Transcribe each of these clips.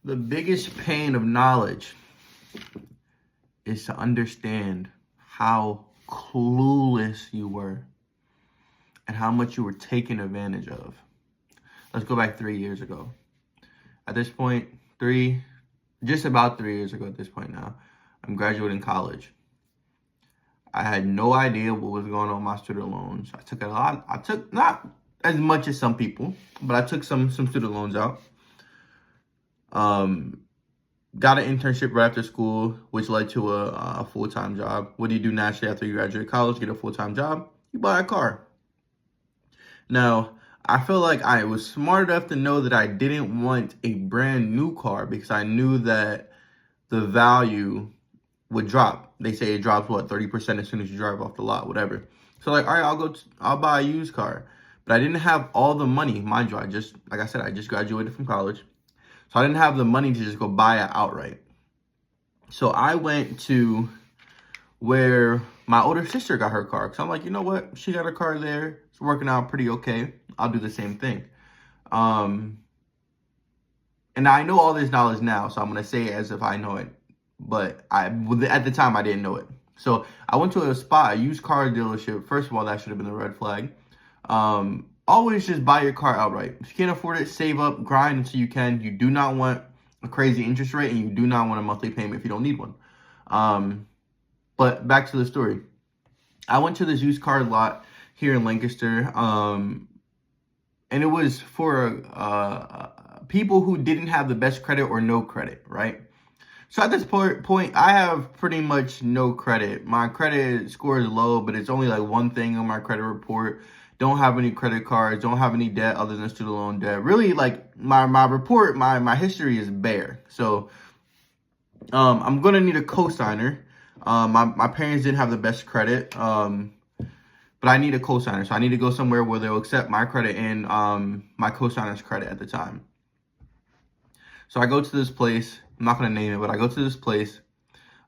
The biggest pain of knowledge is to understand how clueless you were and how much you were taken advantage of. Let's go back 3 years ago. At this point, just about 3 years ago at this point now, I'm graduating college. I had no idea what was going on with my student loans. I took not as much as some people, but I took some student loans out. Got an internship right after school, which led to a full-time job. What do you do naturally after you graduate college? Get a full-time job? You buy a car. Now, I feel like I was smart enough to know that I didn't want a brand new car because I knew that the value would drop. They say it drops, 30% as soon as you drive off the lot, whatever. So like, all right, I'll buy a used car. But I didn't have all the money. Mind you, like I said, I just graduated from college. So I didn't have the money to just go buy it outright. So I went to where my older sister got her car. Because I'm like, you know what? She got a car there. It's working out pretty okay. I'll do the same thing. And I know all this knowledge now, so I'm going to say it as if I know it. But at the time, I didn't know it. So I went to a used car dealership. First of all, that should have been the red flag. Always just buy your car outright. If you can't afford it, save up, grind until you can. You do not want a crazy interest rate, and you do not want a monthly payment if you don't need one. But back to the story. I went to this used car lot here in Lancaster, and it was for people who didn't have the best credit or no credit, right? So at this point, I have pretty much no credit. My credit score is low, but it's only like one thing on my credit report. Don't have any credit cards, don't have any debt other than student loan debt. Really, like my report, my history is bare. So I'm gonna need a cosigner. My parents didn't have the best credit, but I need a cosigner. So I need to go somewhere where they'll accept my credit and my cosigner's credit at the time. So I go to this place. I'm not gonna name it, but I go to this place,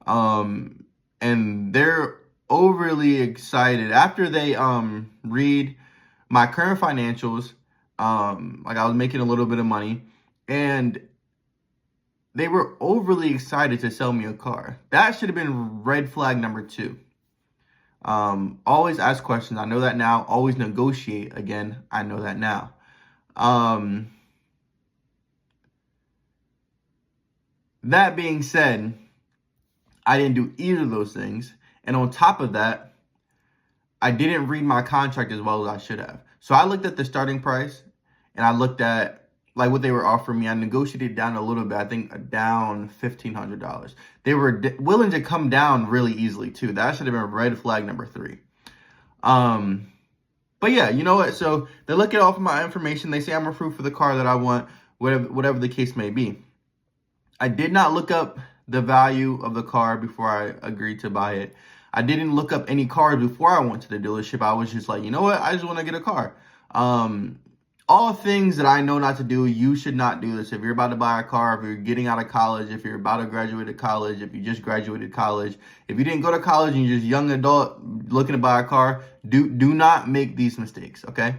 and they're overly excited after they read my current financials. Like I was making a little bit of money, and they were overly excited to sell me a car. That should have been red flag number 2. Always ask questions. I know that now. Always negotiate. Again, I know that now. That being said, I didn't do either of those things. And on top of that, I didn't read my contract as well as I should have. So I looked at the starting price and I looked at like what they were offering me. I negotiated down a little bit. I think down $1,500. They were willing to come down really easily too. That should have been red flag number 3. But yeah, you know what? So they look at all of my information. They say I'm approved for the car that I want, whatever the case may be. I did not look up the value of the car before I agreed to buy it. I didn't look up any cars before I went to the dealership. I was just like, you know what? I just want to get a car. All things that I know not to do. You should not do this. If you're about to buy a car, if you're getting out of college, if you're about to graduate college, if you just graduated college, if you didn't go to college and you're just young adult looking to buy a car, do not make these mistakes, okay?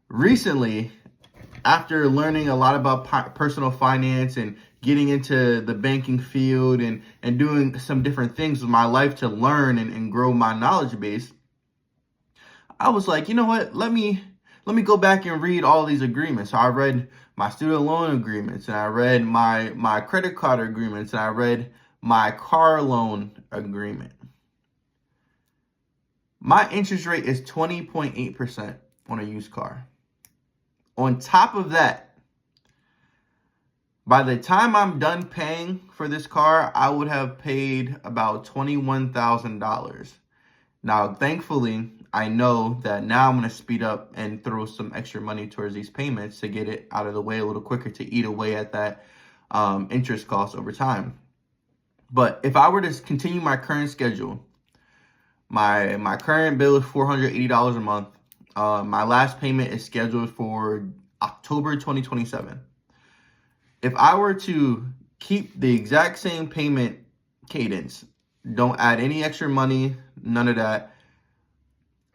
Recently, after learning a lot about personal finance and getting into the banking field and doing some different things with my life to learn and grow my knowledge base, I was like, you know what? Let me go back and read all these agreements. So I read my student loan agreements, and I read my credit card agreements, and I read my car loan agreement. My interest rate is 20.8% on a used car. On top of that, by the time I'm done paying for this car, I would have paid about $21,000. Now, thankfully, I know that now I'm going to speed up and throw some extra money towards these payments to get it out of the way a little quicker to eat away at that interest cost over time. But if I were to continue my current schedule, my current bill is $480 a month. My last payment is scheduled for October 2027. If I were to keep the exact same payment cadence, don't add any extra money, none of that,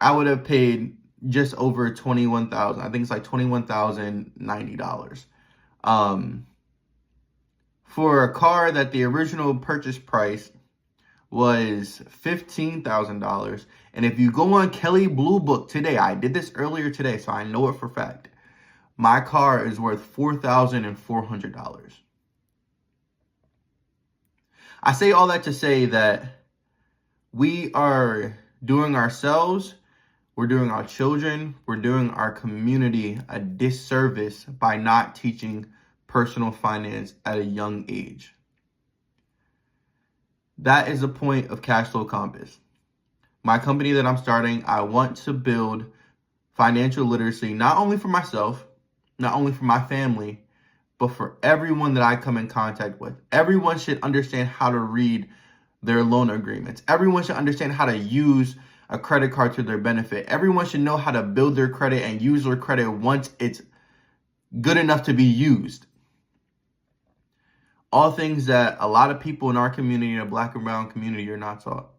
I would have paid just over $21,000. I think it's like $21,090. For a car that the original purchase price was $15,000. And if you go on Kelley Blue Book today, I did this earlier today, so I know it for a fact. My car is worth $4,400. I say all that to say that we are doing ourselves, we're doing our children, we're doing our community a disservice by not teaching personal finance at a young age. That is the point of Cashflow Compass. My company that I'm starting, I want to build financial literacy, not only for myself, not only for my family, but for everyone that I come in contact with. Everyone should understand how to read their loan agreements. Everyone should understand how to use a credit card to their benefit. Everyone should know how to build their credit and use their credit once it's good enough to be used. All things that a lot of people in our community, in the Black and brown community, are not taught.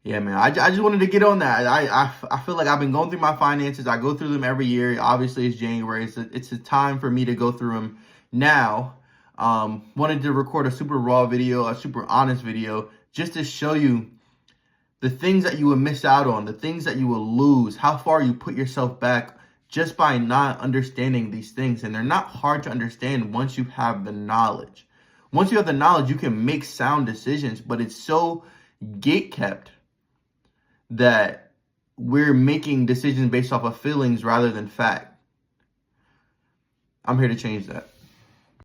Yeah, man, I just wanted to get on that. I feel like I've been going through my finances. I go through them every year. Obviously, it's January. It's a time for me to go through them now. Wanted to record a super raw video, a super honest video, just to show you the things that you will miss out on, the things that you will lose, how far you put yourself back just by not understanding these things. And they're not hard to understand once you have the knowledge. Once you have the knowledge, you can make sound decisions, but it's so gatekept that we're making decisions based off of feelings rather than fact. I'm here to change that.